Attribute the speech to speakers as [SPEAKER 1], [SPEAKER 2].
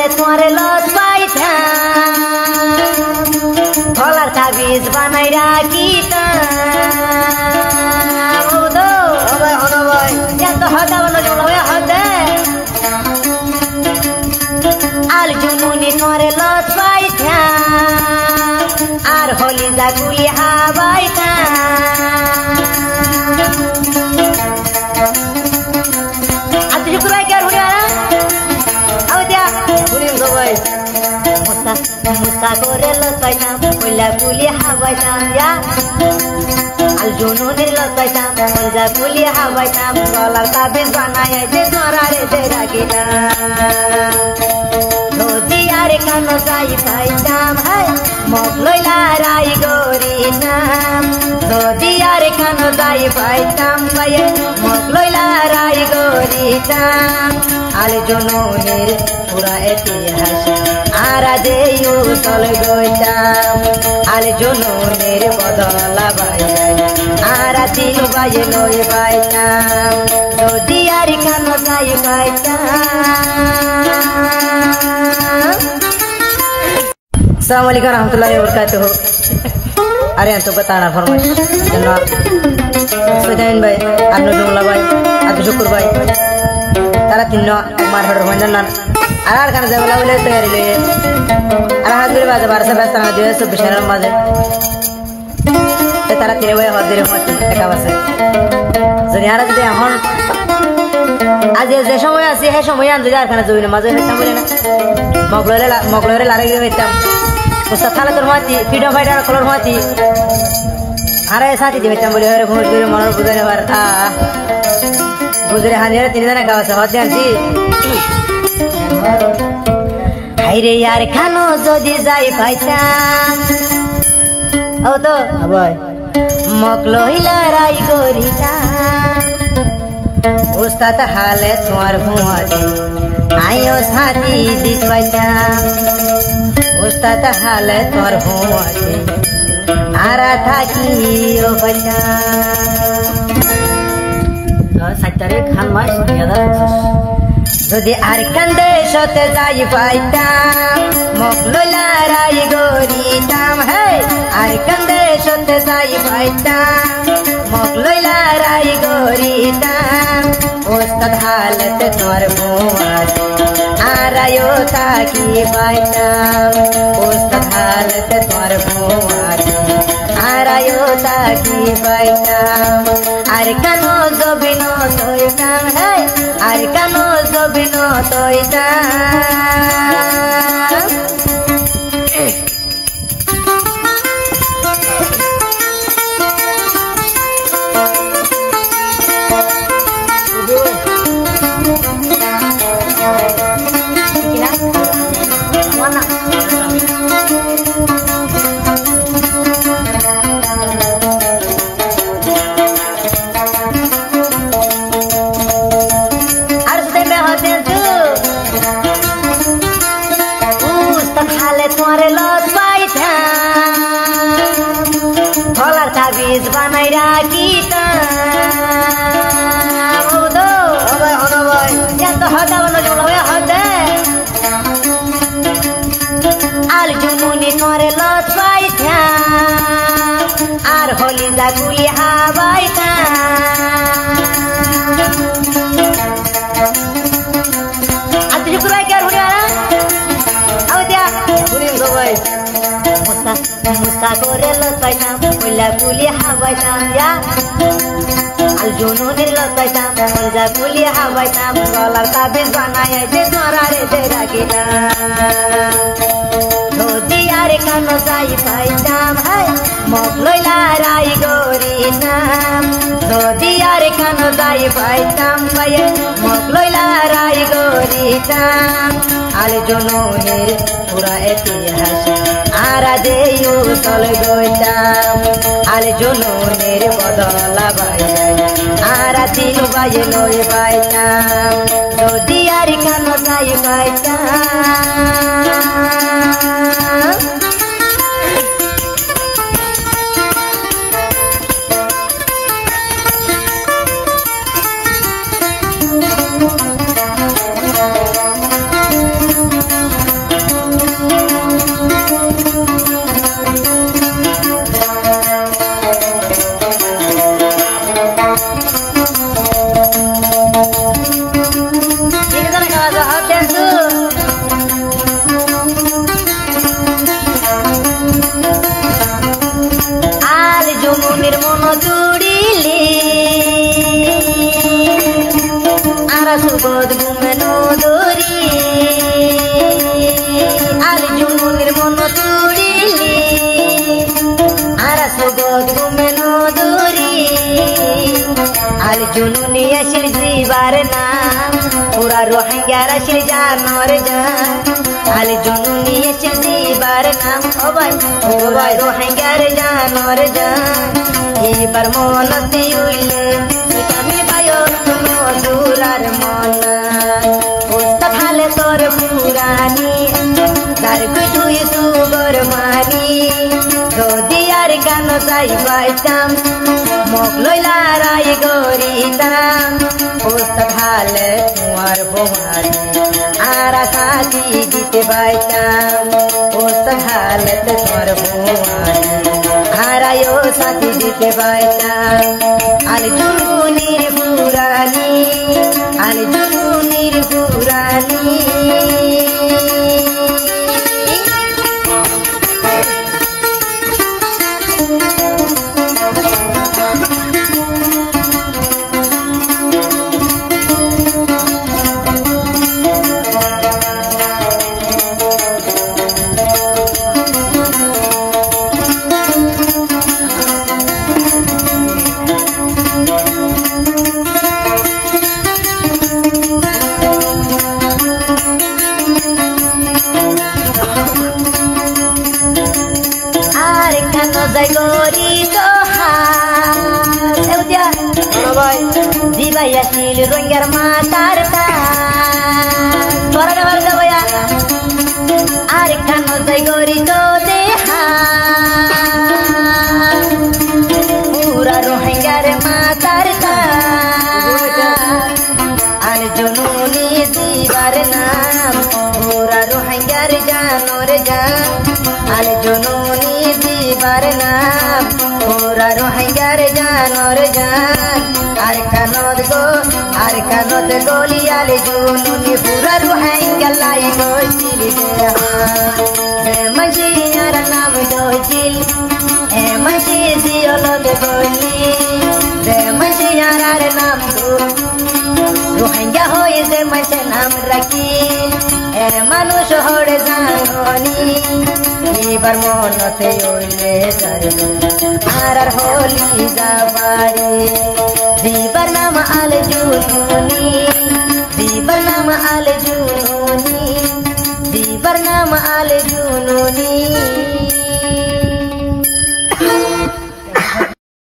[SPEAKER 1] हाले तुम्हारे लत पाइथा कलर ताबिज बनाई राखी त औदो
[SPEAKER 2] भाई हना भाई
[SPEAKER 1] या तो हदा बनो जोला हदा आल जुमुनी तुम्हारे लत पाइथा आर होली जागुली हाबाइथा आज शुक्र क्या होने वाला अब क्या
[SPEAKER 2] सुनिए सब भाई
[SPEAKER 1] मुस्ता करे लताइना कोइला गुली हाबाइथा या आल जुमुनी लताइना कोइला गुली हाबाइथा कलर ताबिज बनाए दे तोरा रे दे राखिना रोजियारे कानो जाई पाइताम है मगलैला राई गोरी नाम रोजियारे कानो जाई पाइताम भाई मगलैला राई गोरी नाम आले जनोनेर पुरा इतिहास आरा देयु चल गइताम आले जनोनेर बदला भाई आरा दिनु भाई लई पाइताम रोजियारे कानो जाई पाइताम अस्सलामुअलैकुम रहमतुल्लाहि वबरकातुहू अरे तो बताना फरमाइश जनाब सुजैन भाई अन्नू जुमला भाई अब्दुल शुक्र भाई तारा तिन्नो मार हड़ होनन आर कान जवला उले तयारी ले आर हाजिर बाज बारसा बेस्ता जो है सब शरण माजे ते तारा तेरे भाई हाजिर मत एका बसे जनियारा दे এখন आज যে সময় আছে সেই সময় আন যার কানে জইনা মাঝে হইতাম বলে না মগলরে লারে গেতাম मुस्तफा তোর মাটি ফ্রিডম ফাইটার কলর মাটি আরে সাথী দিতাম বলে আরে ভোট করে মনর বুঝানে বার বুঝরে হানিয়ারে তিন দিন গাওছে হতে আনছি হাইরে यार খানো যদি যাই পাইতাম ও তো
[SPEAKER 2] ভাই
[SPEAKER 1] মকলইলা রাই গরিতা उस्ताद हाले तुम्हार भुआती आयो साथी दिस पाइताम उस्ताद हाले तुम्हार भुआती आरा थाकी ओ पाइताम
[SPEAKER 2] साइटारे खान मास यादा
[SPEAKER 1] যদি আর কান্দে সতে যাই পাইতাম মকলইলা রাই গরিতাম হে আর কান্দে সতে যাই পাইতাম মকলইলা রাই গরিতাম उस्ताद हालत तोर भुआर आरायो ताकी पाइताम उस्ताद हालत तोर भुआर आरायो ताकी पाइताम आर कानो जबिनो तोइताम है आर कानो जबिनो तोइताम तुम्हारे लत पाइथा कलर ताबिज बनाई राखी त औदो
[SPEAKER 2] भाई हना भाई
[SPEAKER 1] या तो हदा बनो जोला हदा आल जुमुनी तुम्हारे लत पाइथा आर होली जागुली हाबाइथा आज शुक्र क्या होने वाला अब क्या
[SPEAKER 2] सुनिए सब भाई
[SPEAKER 1] मुस्ता करे लताइना कोइला गुली हाबाइथा या आल जुनुनी लताइना कोइला गुली हाबाइथा कलर ताबिज बनाए दे तोरा रे दे राखिना रोजियारे कानो जाई पाइताम है मगलैला राई गोरी नाम रोजियारे कानो जाई पाइताम भाई मगलैला राई गोरी नाम आले जनोनेर पुरा इतिहास आरा देयु चल गइताम आले जनोनेर बदला भाई आरा दिनु भाई लई पाइताम रोजियारे कानो जाई पाइताम জগৎ ঘুমেনো দূরি আর জুনুনি আসিল জীবার নাম পুরা রোহিঙ্গার আসিল জানর জান আর জুনুনি আসিল জীবার নাম ও ভাই রোহিঙ্গার জানর জান এবার মনতে উইলে আমি বায়ো মধুরার মনা ওস্তা খালে তোর পুরানি তার কুই সুগর মানি যদি আর গান যাই পাইতাম মোক লইলা রাই গরিতাম ওস্তা খালে তোমার ভবানি আর সাথী দিতে পাইতাম ওস্তা খালে তোমার ভবানি হারায়ও সাথী দিতে পাইতাম আল জুনুনির পুরানি আল জুনুনির পুরানি যাই গরি দিবাই আসিল রোহিঙ্গার মাতার ভাইয়া আর খান যাই গরি তো দেহা পুরা রোহিঙ্গার মাতার আর জনুনি দিবার নাম পুরা রোহিঙ্গার জানর জান আর জনুনি দিবার নাম পুরা রোহিঙ্গার জানর জান আর কানত গলিয়াল জুনুনি পুরা রোহিঙ্গা লাই গইছিল মজিয়ার নাম গইছিল মজি জিয়লত গলি মজিয়ার নাম রোহিঙ্গা হয়ে যে মাঝে নাম রাখি মানুষ হরে জানি এবার মনতে ওইলে আর হলি যাবারে দিবার নাম আল জুনুনি দিবার নাম আল জুনুনি দিবার নাম আল জুনুনি